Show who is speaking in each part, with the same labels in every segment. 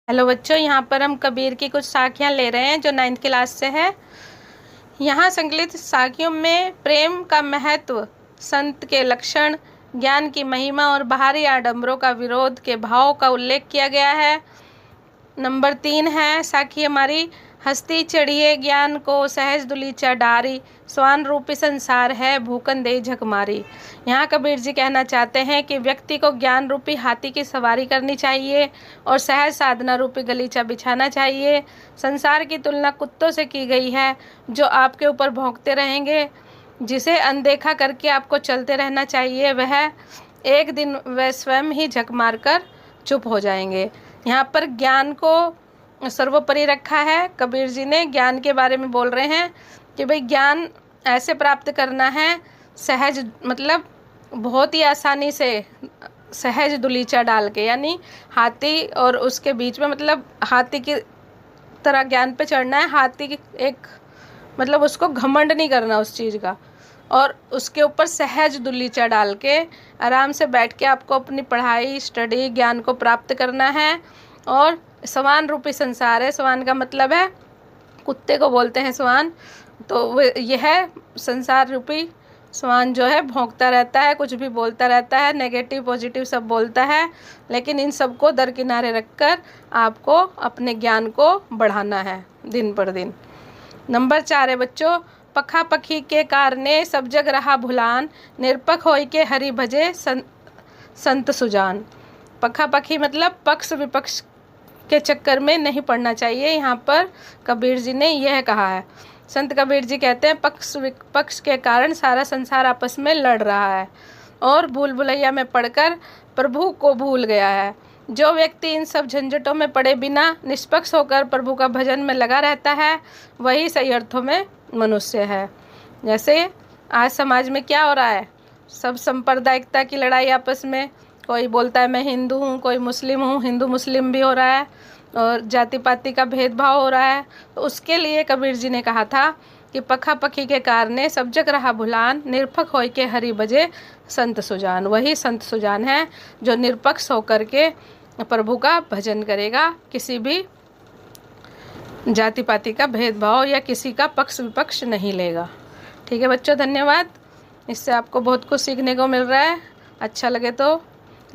Speaker 1: Hello बच्चों, यहाँ पर हम कबीर की कुछ साखियाँ ले रहे हैं जो 9th क्लास से है। यहाँ संकलित साखियों में प्रेम का महत्व, संत के लक्षण, ज्ञान की महिमा और बाहरी आडंबरों का विरोध के भाव का उल्लेख किया गया है। नंबर 3 है साखी हमारी, हस्ती चढ़िए ज्ञान को सहज दुलीचा डारी, स्वान रूपी संसार है भूखन दे झक मारी। यहाँ कबीर जी कहना चाहते हैं कि व्यक्ति को ज्ञान रूपी हाथी की सवारी करनी चाहिए और सहज साधना रूपी गलीचा बिछाना चाहिए। संसार की तुलना कुत्तों से की गई है जो आपके ऊपर भौंकते रहेंगे। जिसे अनदेखा करके आपको चलते रहना चाहिए, वह एक दिन वह स्वयं ही झक मारकर चुप हो जाएंगे। यहाँ पर ज्ञान को सर्वोपरि रखा है। कबीर जी ने ज्ञान के बारे में बोल रहे हैं कि भाई ज्ञान ऐसे प्राप्त करना है, सहज मतलब बहुत ही आसानी से, सहज दुलीचा डाल के, यानी हाथी और उसके बीच में, मतलब हाथी की तरह ज्ञान पे चढ़ना है। हाथी की एक मतलब उसको घमंड नहीं करना उस चीज़ का, और उसके ऊपर सहज दुलीचा डाल के आराम से बैठ के आपको अपनी पढ़ाई, स्टडी, ज्ञान को प्राप्त करना है। और स्वान रूपी संसार है, स्वान का मतलब है कुत्ते को बोलते हैं स्वान, तो यह संसार रूपी स्वान जो है भौंकता रहता है, कुछ भी बोलता रहता है, नेगेटिव पॉजिटिव सब बोलता है, लेकिन इन सबको दरकिनारे रखकर आपको अपने ज्ञान को बढ़ाना है दिन पर दिन। नंबर 4 है बच्चों, पखा पखी के कारणे सब जग रहा भुलान, निरपख होई के हरि भजे संत सुजान। पखा पखी मतलब पक्ष विपक्ष के चक्कर में नहीं पड़ना चाहिए। यहाँ पर कबीर जी ने यह कहा है। संत कबीर जी कहते हैं पक्ष विपक्ष के कारण सारा संसार आपस में लड़ रहा है और भूल भुलैया में पड़कर प्रभु को भूल गया है। जो व्यक्ति इन सब झंझटों में पड़े बिना निष्पक्ष होकर प्रभु का भजन में लगा रहता है, वही सही अर्थों में मनुष्य है। जैसे आज समाज में क्या हो रहा है, सब सांप्रदायिकता की लड़ाई आपस में, कोई बोलता है मैं हिंदू हूँ, कोई मुस्लिम हूँ, हिंदू मुस्लिम भी हो रहा है, और जाति पाति का भेदभाव हो रहा है। तो उसके लिए कबीर जी ने कहा था कि पखा पखी के कारणे सब जग रहा भुलान, निरपख होय के हरि भजे संत सुजान। वही संत सुजान है जो निरपक्ष होकर के प्रभु का भजन करेगा, किसी भी जाति पाति का भेदभाव या किसी का पक्ष विपक्ष नहीं लेगा। ठीक है बच्चों, धन्यवाद। इससे आपको बहुत कुछ सीखने को मिल रहा है। अच्छा लगे तो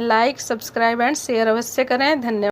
Speaker 1: लाइक, सब्सक्राइब एंड शेयर अवश्य करें। धन्यवाद।